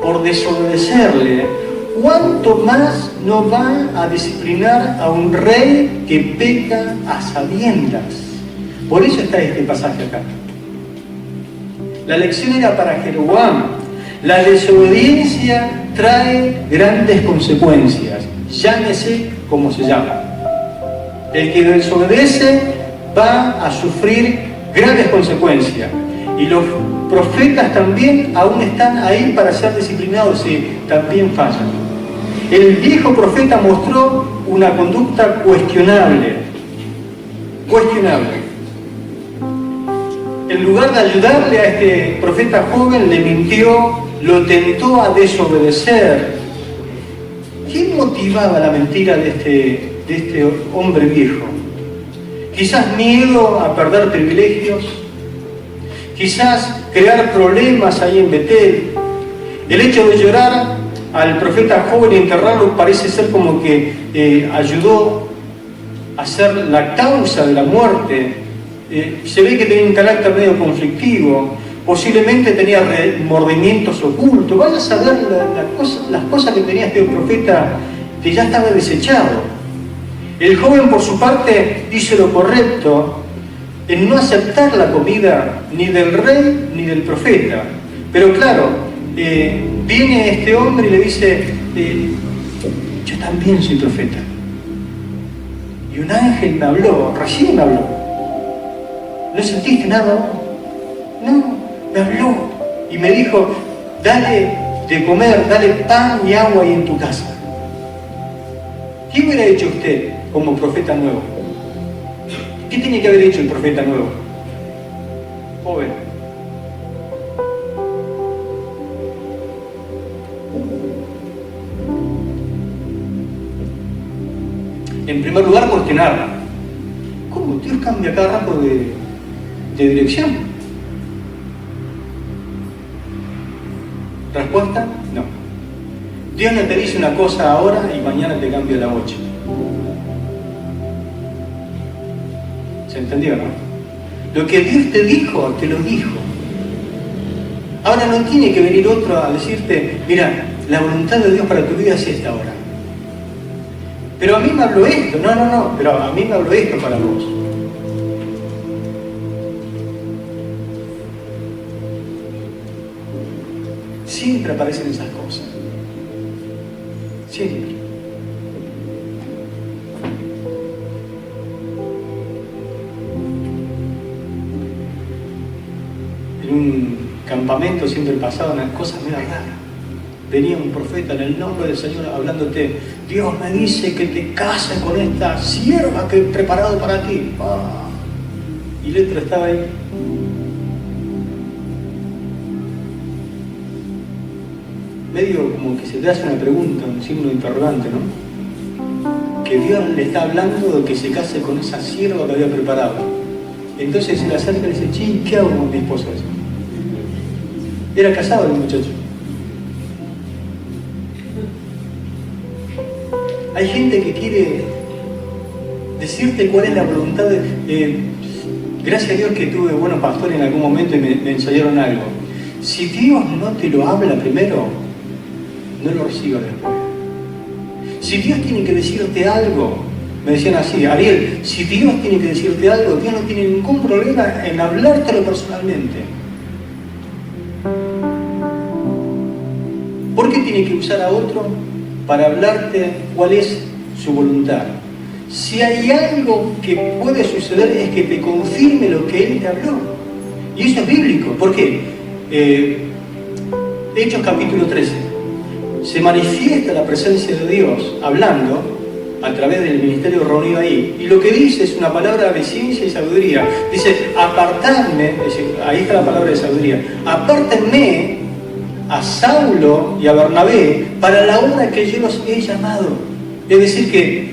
por desobedecerle, ¿cuánto más no va a disciplinar a un rey que peca a sabiendas? Por eso está este pasaje acá. La lección era para Jeroboam. La desobediencia trae grandes consecuencias, llámese como se llama. El que desobedece va a sufrir graves consecuencias. Y los profetas también aún están ahí para ser disciplinados si también fallan. El viejo profeta mostró una conducta cuestionable. En lugar de ayudarle a este profeta joven, le mintió, lo tentó a desobedecer. ¿Qué motivaba la mentira de este hombre viejo? Quizás miedo a perder privilegios, quizás crear problemas ahí en Betel. El hecho de llorar al profeta joven y enterrarlo parece ser como que ayudó a ser la causa de la muerte. Se ve que tenía un carácter medio conflictivo, posiblemente tenía remordimientos ocultos. Vaya a saber las cosas que tenía este profeta que ya estaba desechado. El joven, por su parte, hizo lo correcto en no aceptar la comida ni del rey ni del profeta. Pero claro, viene este hombre y le dice, yo también soy profeta. Y un ángel me habló, recién me habló. ¿No sentiste nada? No, me habló y me dijo, dale de comer, dale pan y agua ahí en tu casa. ¿Qué hubiera hecho usted como profeta nuevo? ¿Qué tiene que haber hecho el profeta nuevo? Joven. En primer lugar, cuestionarla. ¿Cómo Dios cambia cada rato de dirección? Respuesta, no. Dios no te dice una cosa ahora y mañana te cambia la 8. ¿Se entendió, no? Lo que Dios te dijo, te lo dijo. Ahora no tiene que venir otro a decirte, mira, la voluntad de Dios para tu vida es esta ahora. Pero a mí me habló esto, no, pero a mí me habló esto para vos. Siempre aparecen esas cosas. Siempre. En un campamento siempre pasaban unas cosas medio raras. Venía un profeta en el nombre del Señor hablándote, Dios me dice que te cases con esta sierva que he preparado para ti. Y el otro estaba ahí. Medio como que se te hace una pregunta, un signo de interrogante, ¿no? Que Dios le está hablando de que se case con esa sierva que había preparado. Entonces se le acerca y dice, che, ¿qué hago con mi esposa? Era casado el muchacho. Hay gente que quiere decirte cuál es la voluntad de... gracias a Dios que tuve buenos pastores en algún momento y me enseñaron algo. Si Dios no te lo habla primero, no lo recibas después. Si Dios tiene que decirte algo, me decían así, Ariel, si Dios tiene que decirte algo, Dios no tiene ningún problema en hablártelo personalmente. ¿Por qué tiene que usar a otro para hablarte cuál es su voluntad? Si hay algo que puede suceder es que te confirme lo que Él te habló. Y eso es bíblico. ¿Por qué? Hechos capítulo 13. Se manifiesta la presencia de Dios hablando a través del ministerio reunido ahí. Y lo que dice es una palabra de ciencia y sabiduría. Dice, apartadme, ahí está la palabra de sabiduría, apártenme a Saulo y a Bernabé para la obra que yo los he llamado. Es decir que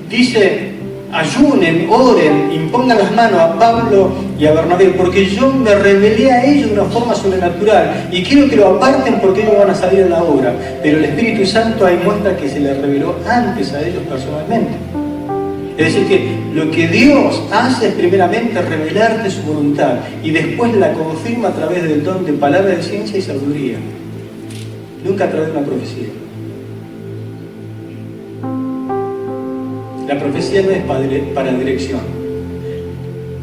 dice, ayunen, oren, impongan las manos a Pablo y a Bernabé, porque yo me revelé a ellos de una forma sobrenatural y quiero que lo aparten porque ellos van a salir a la obra. Pero el Espíritu Santo ahí muestra que se les reveló antes a ellos personalmente. Es decir que lo que Dios hace es primeramente revelarte su voluntad y después la confirma a través del don de palabra de ciencia y sabiduría, nunca a través de una profecía. La profecía no es para dirección.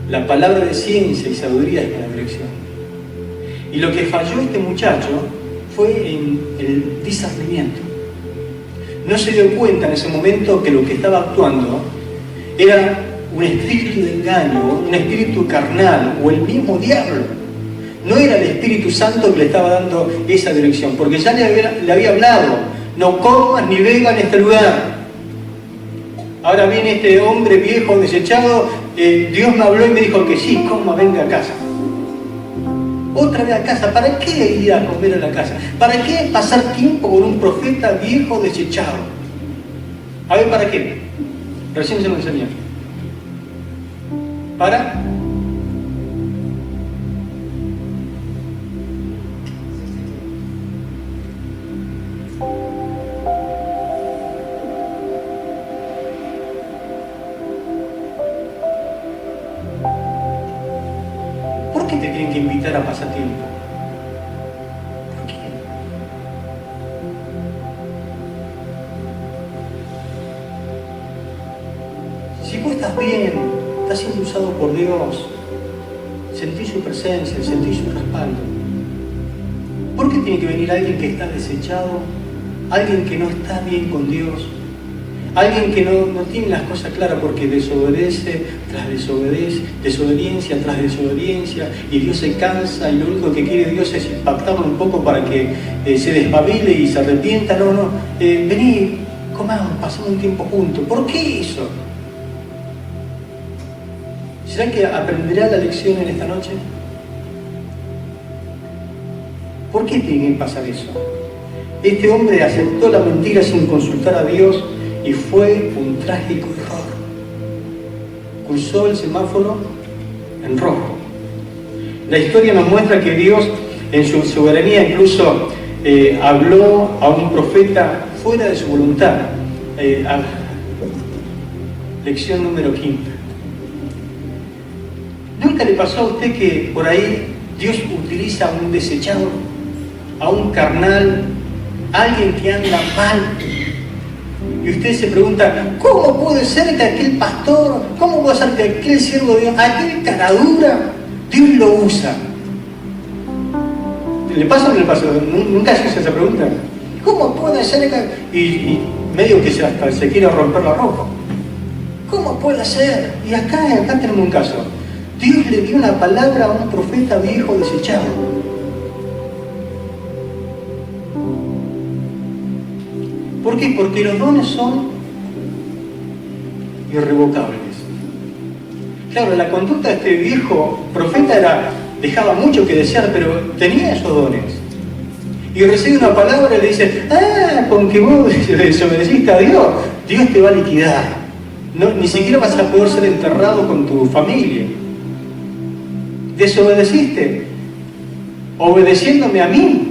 La palabra de ciencia y sabiduría es para dirección. Y lo que falló este muchacho fue en el discernimiento. No se dio cuenta en ese momento que lo que estaba actuando era un espíritu de engaño, un espíritu carnal o el mismo diablo. No era el Espíritu Santo que le estaba dando esa dirección, porque ya le había hablado, no comas ni bebas en este lugar. Ahora viene este hombre viejo, desechado, Dios me habló y me dijo que sí, coma, venga a casa. Otra vez a casa. ¿Para qué ir a comer a la casa? ¿Para qué pasar tiempo con un profeta viejo, desechado? A ver, ¿para qué? Recién se lo enseñé. ¿Para? ¿Por qué te tienen que invitar a pasar tiempo? ¿Por qué? Si vos estás bien, estás siendo usado por Dios, sentís su presencia, sentís su respaldo, ¿por qué tiene que venir alguien que está desechado? Alguien que no está bien con Dios, alguien que no tiene las cosas claras porque desobedece tras desobediencia tras desobediencia, y Dios se cansa y lo único que quiere Dios es impactarlo un poco para que se despabile y se arrepienta. No, vení, comamos, pasamos un tiempo juntos. ¿Por qué eso? ¿Será que aprenderá la lección en esta noche? ¿Por qué tiene que pasar eso? Este hombre aceptó la mentira sin consultar a Dios y fue un trágico error. Cruzó el semáforo en rojo. La historia nos muestra que Dios, en su soberanía, incluso habló a un profeta fuera de su voluntad. Lección número 5. ¿Nunca le pasó a usted que por ahí Dios utiliza a un desechado, a un carnal, a alguien que anda mal? Y usted se pregunta, ¿cómo puede ser que aquel pastor, cómo puede ser que aquel siervo de Dios, aquel caradura, Dios lo usa? ¿Le pasa o no le pasa? ¿Nunca se hace esa pregunta? ¿Cómo puede ser que...? Y medio que hasta se quiere romper la ropa. ¿Cómo puede ser? Y acá tenemos un caso. Dios le dio una palabra a un profeta viejo desechado. ¿Por qué? Porque los dones son irrevocables. Claro, la conducta de este viejo profeta dejaba mucho que desear, pero tenía esos dones. Y recibe una palabra y le dice, con que vos desobedeciste a Dios, Dios te va a liquidar. No, ni siquiera vas a poder ser enterrado con tu familia. Desobedeciste, obedeciéndome a mí.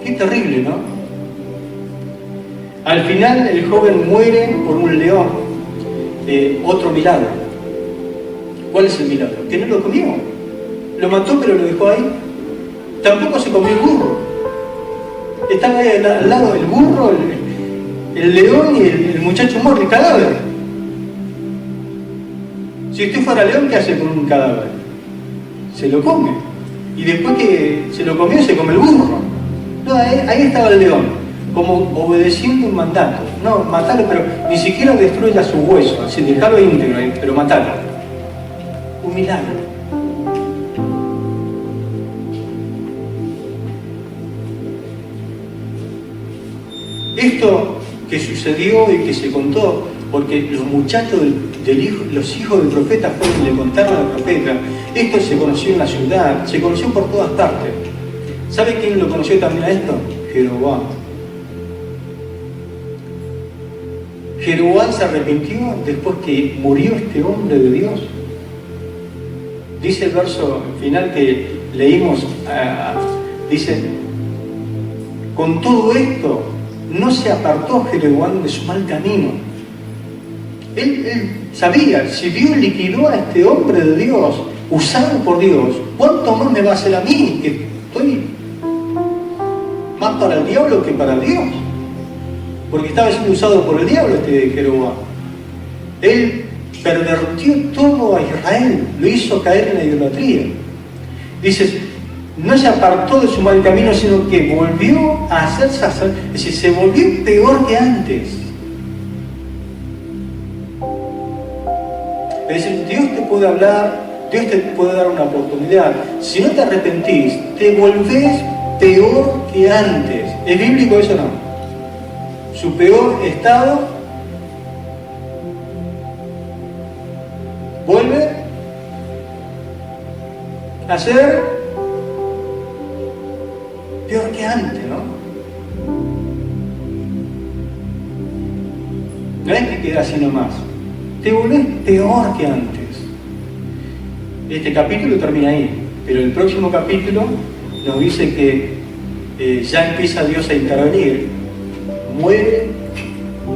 Qué terrible, ¿no? Al final el joven muere por un león. Otro milagro. ¿Cuál es el milagro? Que no lo comió. Lo mató pero lo dejó ahí. Tampoco se comió el burro. Estaba ahí al lado del burro, el león y el muchacho muerto, el cadáver. Si usted fuera león, ¿qué hace con un cadáver? Se lo come. y después que se lo comió, se come el burro. No, ahí estaba el león, como obedeciendo un mandato. No, matalo, pero ni siquiera destruya su hueso, así dejarlo íntegro ahí, pero matalo. Un milagro. Esto que sucedió y que se contó, porque los muchachos los hijos del profeta fueron y le contaron al profeta, esto se conoció en la ciudad, se conoció por todas partes. ¿Sabe quién lo conoció también a esto? Jeroboam. Jeroboam se arrepintió después que murió este hombre de Dios. Dice el verso final que leímos, dice, con todo esto no se apartó Jeroboam de su mal camino. Él sabía, si Dios liquidó a este hombre de Dios, usado por Dios, ¿cuánto más me va a hacer a mí, que estoy más para el diablo que para Dios? Porque estaba siendo usado por el diablo este Jeroboam. Él pervertió todo a Israel, lo hizo caer en la idolatría. Dice, no se apartó de su mal camino, sino que volvió a hacer sacerdote, es decir, se volvió peor que antes. Es decir, Dios te puede hablar, Dios te puede dar una oportunidad. Si no te arrepentís, te volvés peor que antes. ¿Es bíblico eso o no? Su peor estado vuelve a ser peor que antes, ¿no? No es que queda así nomás. Te volvés peor que antes. Este capítulo termina ahí, pero el próximo capítulo nos dice que ya empieza Dios a intervenir. Muere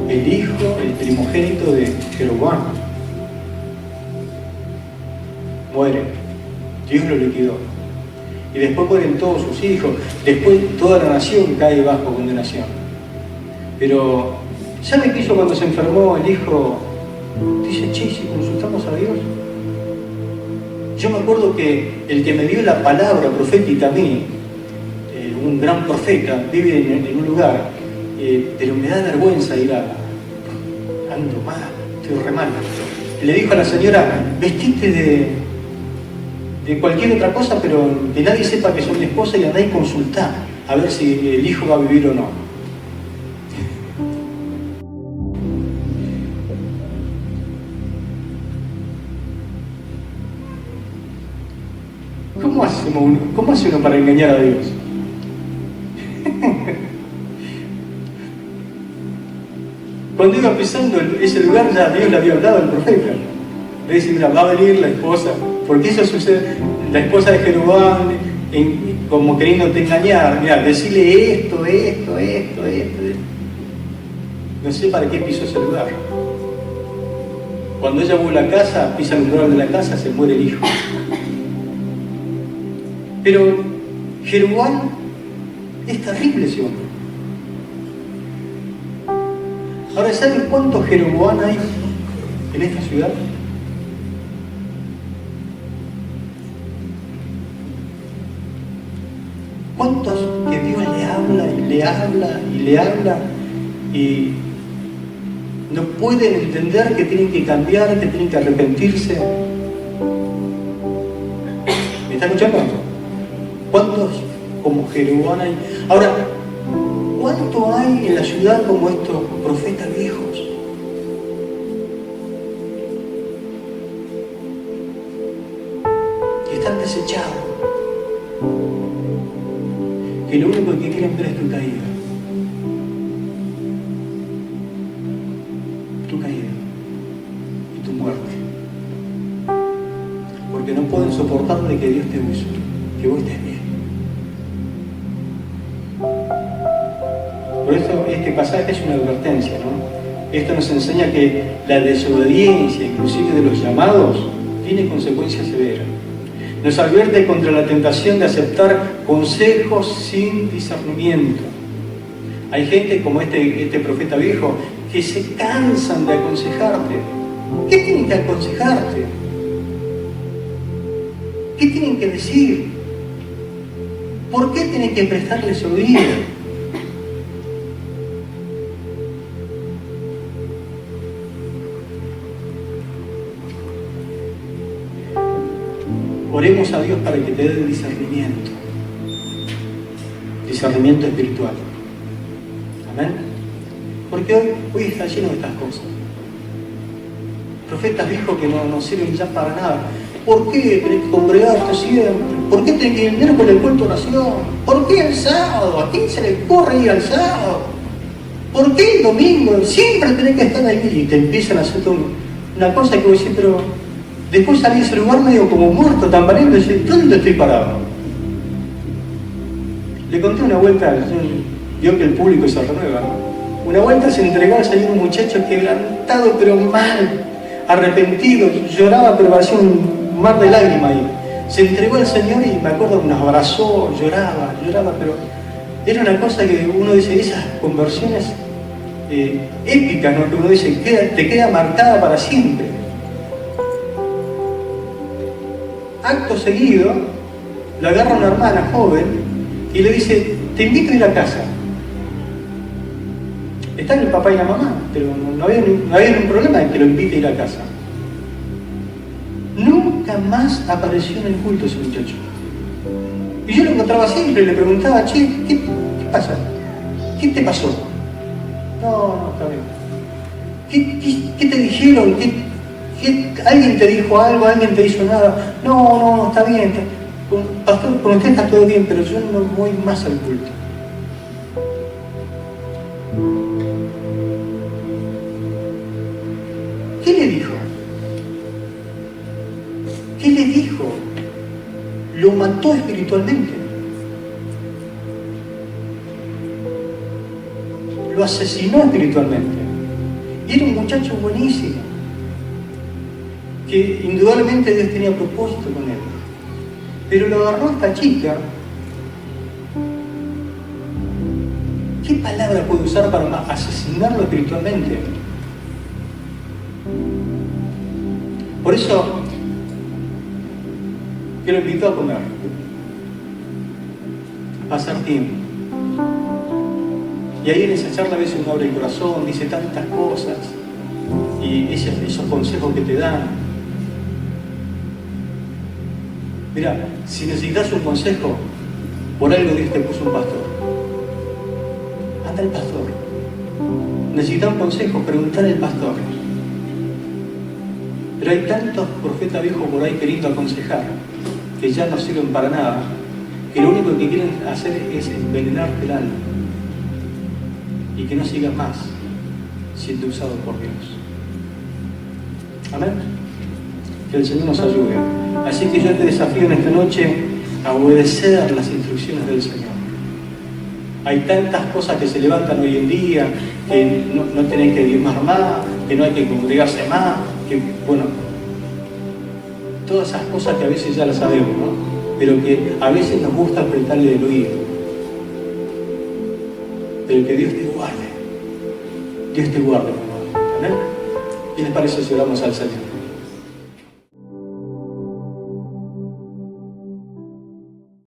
el hijo, el primogénito de Jeroboam. Muere. Dios lo liquidó. Y después mueren todos sus hijos. Después toda la nación cae bajo condenación. Pero, ¿sabe qué hizo cuando se enfermó el hijo? Dice, che, si consultamos a Dios. Yo me acuerdo que el que me dio la palabra profética a mí, un gran profeta, vive en un lugar, pero me da vergüenza ir a... Ando mal, estoy re mal. Y le dijo a la señora, vestite de cualquier otra cosa, pero que nadie sepa que soy mi esposa y andá y consultá a ver si el hijo va a vivir o no. ¿Cómo hace uno para engañar a Dios? Cuando iba pisando ese lugar, ya Dios le había hablado al profeta. Le dice, mira, va a venir la esposa, porque eso sucede, la esposa de Jeroboam, como queriéndote engañar, mira, decirle esto. No sé para qué pisó ese lugar. Cuando ella vuelve a la casa, pisa el lugar de la casa, se muere el hijo. Pero Jeroboam es terrible ese hombre. Ahora, ¿saben cuántos Jeroboam hay en esta ciudad? ¿Cuántos que Dios le habla y le habla y le habla y no pueden entender que tienen que cambiar, que tienen que arrepentirse? ¿Me están escuchando? ¿Cuántos como Jeroboam hay? Ahora, ¿cuánto hay en la ciudad como estos profetas viejos? Que están desechados. Que lo único que quieren ver es tu caída. Tu caída. Y tu muerte. Porque no pueden soportar de que Dios te use, que vos estés bien. Por eso este pasaje es una advertencia, ¿no? Esto nos enseña que la desobediencia, inclusive de los llamados, tiene consecuencias severas. Nos advierte contra la tentación de aceptar consejos sin discernimiento. Hay gente como este profeta viejo que se cansan de aconsejarte. ¿Qué tienen que aconsejarte? ¿Qué tienen que decir? ¿Por qué tenés que prestarles oído? Oremos a Dios para que te dé discernimiento. Discernimiento espiritual. Amén. Porque hoy está lleno de estas cosas. Profetas viejos que no sirven ya para nada. ¿Por qué tenés que congregarte siempre? ¿Por qué tenés que ir el miércoles al culto de oración? ¿Por qué el sábado? ¿A quién se le ocurre ir al sábado? ¿Por qué el domingo? Siempre tenés que estar ahí. Y te empiezan a hacer una cosa que vos decís, pero después salís de ese lugar medio como muerto, tambaleando, y decís, ¿dónde estoy parado? Le conté una vuelta, vio que el público se renueva. Una vuelta se entregó al Señor un muchacho quebrantado, pero mal, arrepentido, lloraba, pero parecía un mar de lágrimas ahí. Se entregó al Señor y me acuerdo que nos abrazó, lloraba, pero era una cosa que uno dice, esas conversiones épicas, ¿no? Que uno dice, te queda marcada para siempre. Acto seguido, le agarra una hermana joven y le dice, te invito a ir a casa. Están el papá y la mamá, pero no había ningún problema de que lo invite a ir a casa. Nunca más apareció en el culto ese muchacho. Y yo lo encontraba siempre y le preguntaba, che, ¿qué pasa? ¿Qué te pasó? No, está bien. ¿Qué te dijeron? ¿Alguien te dijo algo? ¿Alguien te hizo nada? No, está bien. Pastor, con usted está todo bien, pero yo no voy más al culto. ¿Qué le dijo? ¿Qué le dijo? Lo mató espiritualmente. Lo asesinó espiritualmente. Y era un muchacho buenísimo, que indudablemente Dios tenía propósito con él. Pero lo agarró esta chica. ¿Qué palabra puede usar para asesinarlo espiritualmente? Por eso, que lo invitó a comer, a pasar tiempo. Y ahí en esa charla a veces uno abre el corazón, dice tantas cosas, y esos consejos que te dan. Mira, si necesitas un consejo, por algo Dios te puso un pastor. Anda al pastor. Necesitas un consejo, preguntar al pastor. Pero hay tantos profetas viejos por ahí queriendo aconsejar, que ya no sirven para nada, que lo único que quieren hacer es envenenarte el alma y que no sigas más siendo usado por Dios. Amén. Que el Señor nos ayude. Así que yo te desafío en esta noche a obedecer las instrucciones del Señor. Hay tantas cosas que se levantan hoy en día, que no tenés que diezmar más, que no hay que congregarse más, que, bueno, todas esas cosas que a veces ya las sabemos, ¿no? Pero que a veces nos gusta apretarle el oído. Pero que Dios te guarde. Dios te guarde, mi hermano. ¿Amén? ¿Qué les parece si oramos al Señor?